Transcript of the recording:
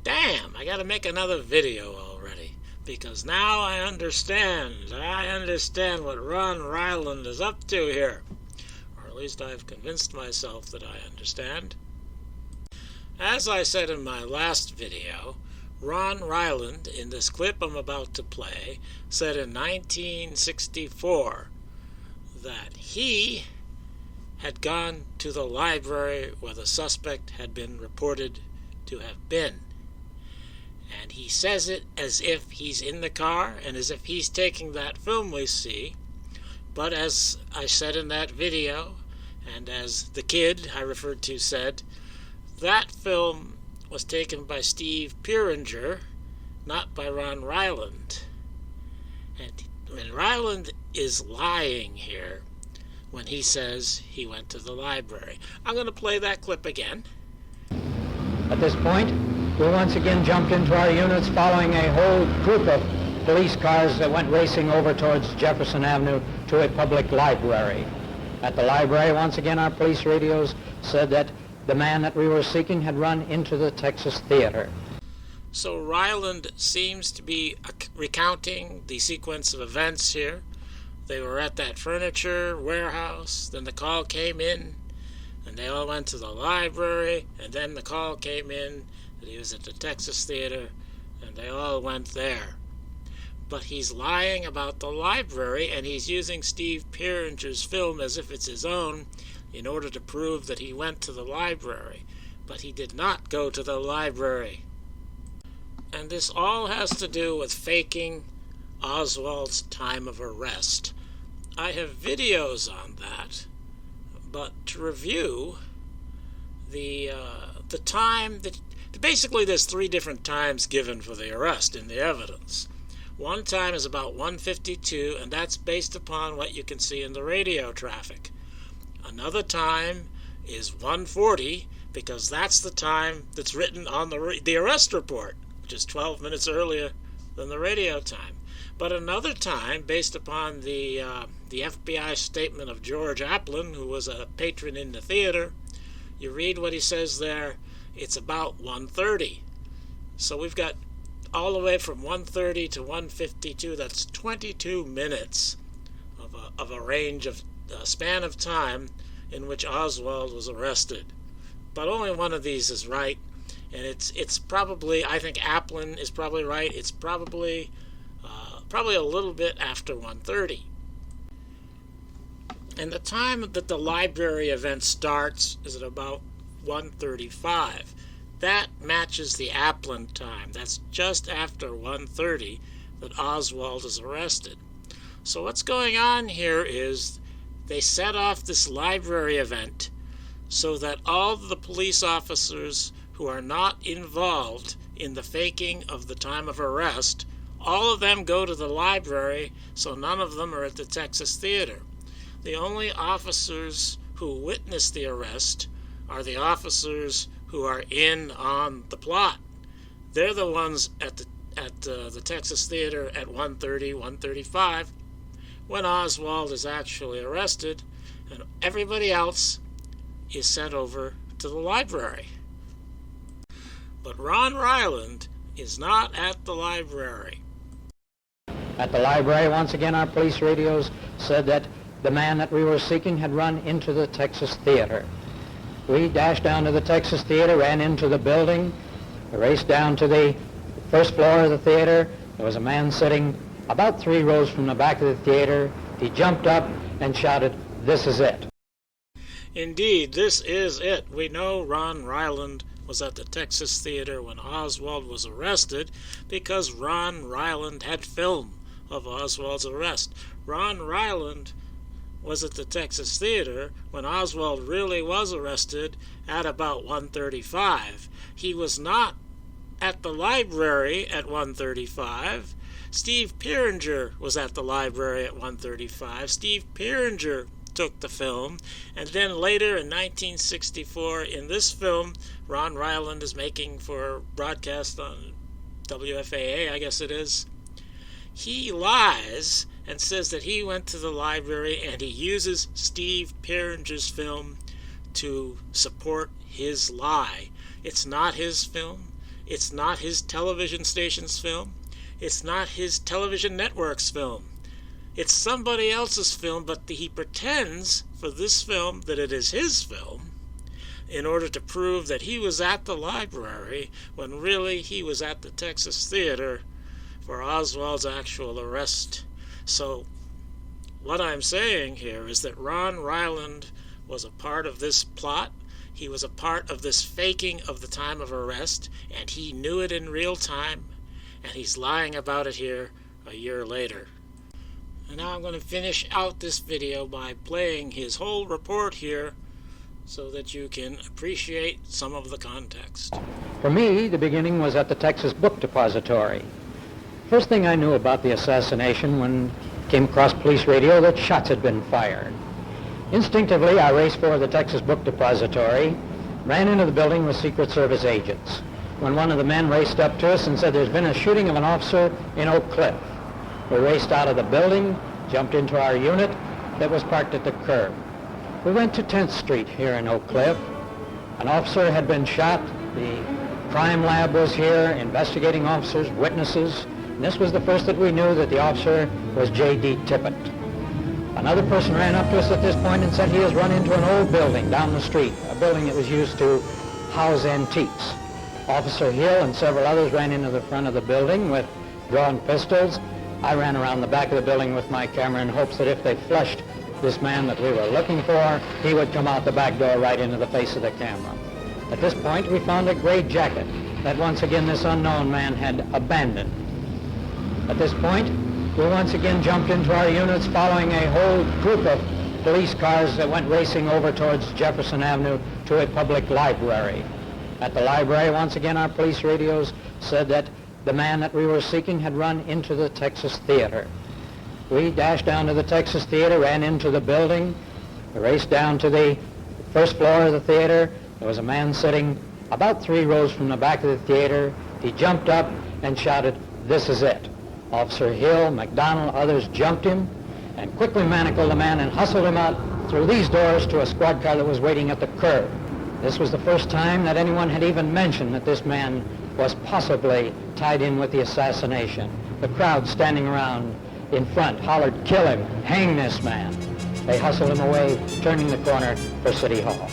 Damn, I gotta make another video already. Because now I understand what Ron Ryland is up to here. Or at least I've convinced myself that I understand. As I said in my last video, Ron Ryland, in this clip I'm about to play, said in 1964 that he had gone to the library where the suspect had been reported to have been. And he says it as if he's in the car and as if he's taking that film we see. But as I said in that video, and as the kid I referred to said, that film was taken by Steve Pieringer, not by Ron Ryland. And Ryland is lying here when he says he went to the library. I'm going to play that clip again. At this point, we once again jumped into our units following a whole group of police cars that went racing over towards Jefferson Avenue to a public library. At the library, once again, our police radios said that the man that we were seeking had run into the Texas Theater. So Ryland seems to be recounting the sequence of events here. They were at that furniture warehouse, then the call came in, and they all went to the library, and then the call came in that he was at the Texas Theater, and they all went there. But he's lying about the library, and he's using Steve Pieringer's film as if it's his own in order to prove that he went to the library. But he did not go to the library. And this all has to do with faking Oswald's time of arrest. I have videos on that, but to review the time that basically there's 3 different times given for the arrest in the evidence. One time is about 1:52, and that's based upon what you can see in the radio traffic. Another time is 1:40, because that's the time that's written on the arrest report, which is 12 minutes earlier than the radio time. But another time, based upon the FBI statement of George Applin, who was a patron in the theater, you read what he says there, it's about 1:30. So we've got all the way from 1:30 to 1:52, that's 22 minutes of a range of span of time in which Oswald was arrested. But only one of these is right, and it's probably, I think Applin is probably right, it's probably a little bit after 1:30. And the time that the library event starts is at about 1:35. That matches the Applin time. That's just after 1:30 that Oswald is arrested. So what's going on here is they set off this library event so that all the police officers who are not involved in the faking of the time of arrest, all of them go to the library, so none of them are at the Texas Theater. The only officers who witness the arrest are the officers who are in on the plot. They're the ones at the Texas Theater at 1:30, 1:35, when Oswald is actually arrested, and everybody else is sent over to the library. But Ron Ryland is not at the library. At the library, once again, our police radios said that the man that we were seeking had run into the Texas Theater. We dashed down to the Texas Theater, ran into the building, raced down to the first floor of the theater. There was a man sitting about 3 rows from the back of the theater. He jumped up and shouted, "This is it." Indeed, this is it. We know Ron Ryland was at the Texas Theater when Oswald was arrested because Ron Ryland had film of Oswald's arrest. Ron Ryland was at the Texas Theater when Oswald really was arrested at about 1:35. He was not at the library at 1:35. Steve Pieringer was at the library at 1:35. Steve Pieringer took the film, and then later in 1964, in this film Ron Ryland is making for broadcast on WFAA, I guess it is, he lies and says that he went to the library, and he uses Steve Pieringer's film to support his lie. It's not his film. It's not his television station's film. It's not his television network's film. It's somebody else's film, but he pretends for this film that it is his film in order to prove that he was at the library when really he was at the Texas Theater for Oswald's actual arrest. So what I'm saying here is that Ron Ryland was a part of this plot. He was a part of this faking of the time of arrest, and he knew it in real time, and he's lying about it here a year later. And now I'm going to finish out this video by playing his whole report here so that you can appreciate some of the context. For me, the beginning was at the Texas Book Depository. First thing I knew about the assassination when I came across police radio that shots had been fired. Instinctively, I raced for the Texas Book Depository, ran into the building with Secret Service agents, when one of the men raced up to us and said, "There's been a shooting of an officer in Oak Cliff." We raced out of the building, jumped into our unit that was parked at the curb. We went to 10th Street here in Oak Cliff. An officer had been shot. The crime lab was here, investigating officers, witnesses. And this was the first that we knew that the officer was J.D. Tippett. Another person ran up to us at this point and said he has run into an old building down the street, a building that was used to house antiques. Officer Hill and several others ran into the front of the building with drawn pistols. I ran around the back of the building with my camera in hopes that if they flushed this man that we were looking for, he would come out the back door right into the face of the camera. At this point, we found a gray jacket that once again this unknown man had abandoned. At this point, we once again jumped into our units following a whole group of police cars that went racing over towards Jefferson Avenue to a public library. At the library, once again, our police radios said that the man that we were seeking had run into the Texas Theater. We dashed down to the Texas Theater, ran into the building, raced down to the first floor of the theater. There was a man sitting about 3 rows from the back of the theater. He jumped up and shouted, "This is it." Officer Hill, McDonald, others jumped him and quickly manacled the man and hustled him out through these doors to a squad car that was waiting at the curb. This was the first time that anyone had even mentioned that this man was possibly tied in with the assassination. The crowd standing around in front hollered, "Kill him! Hang this man!" They hustled him away, turning the corner for City Hall.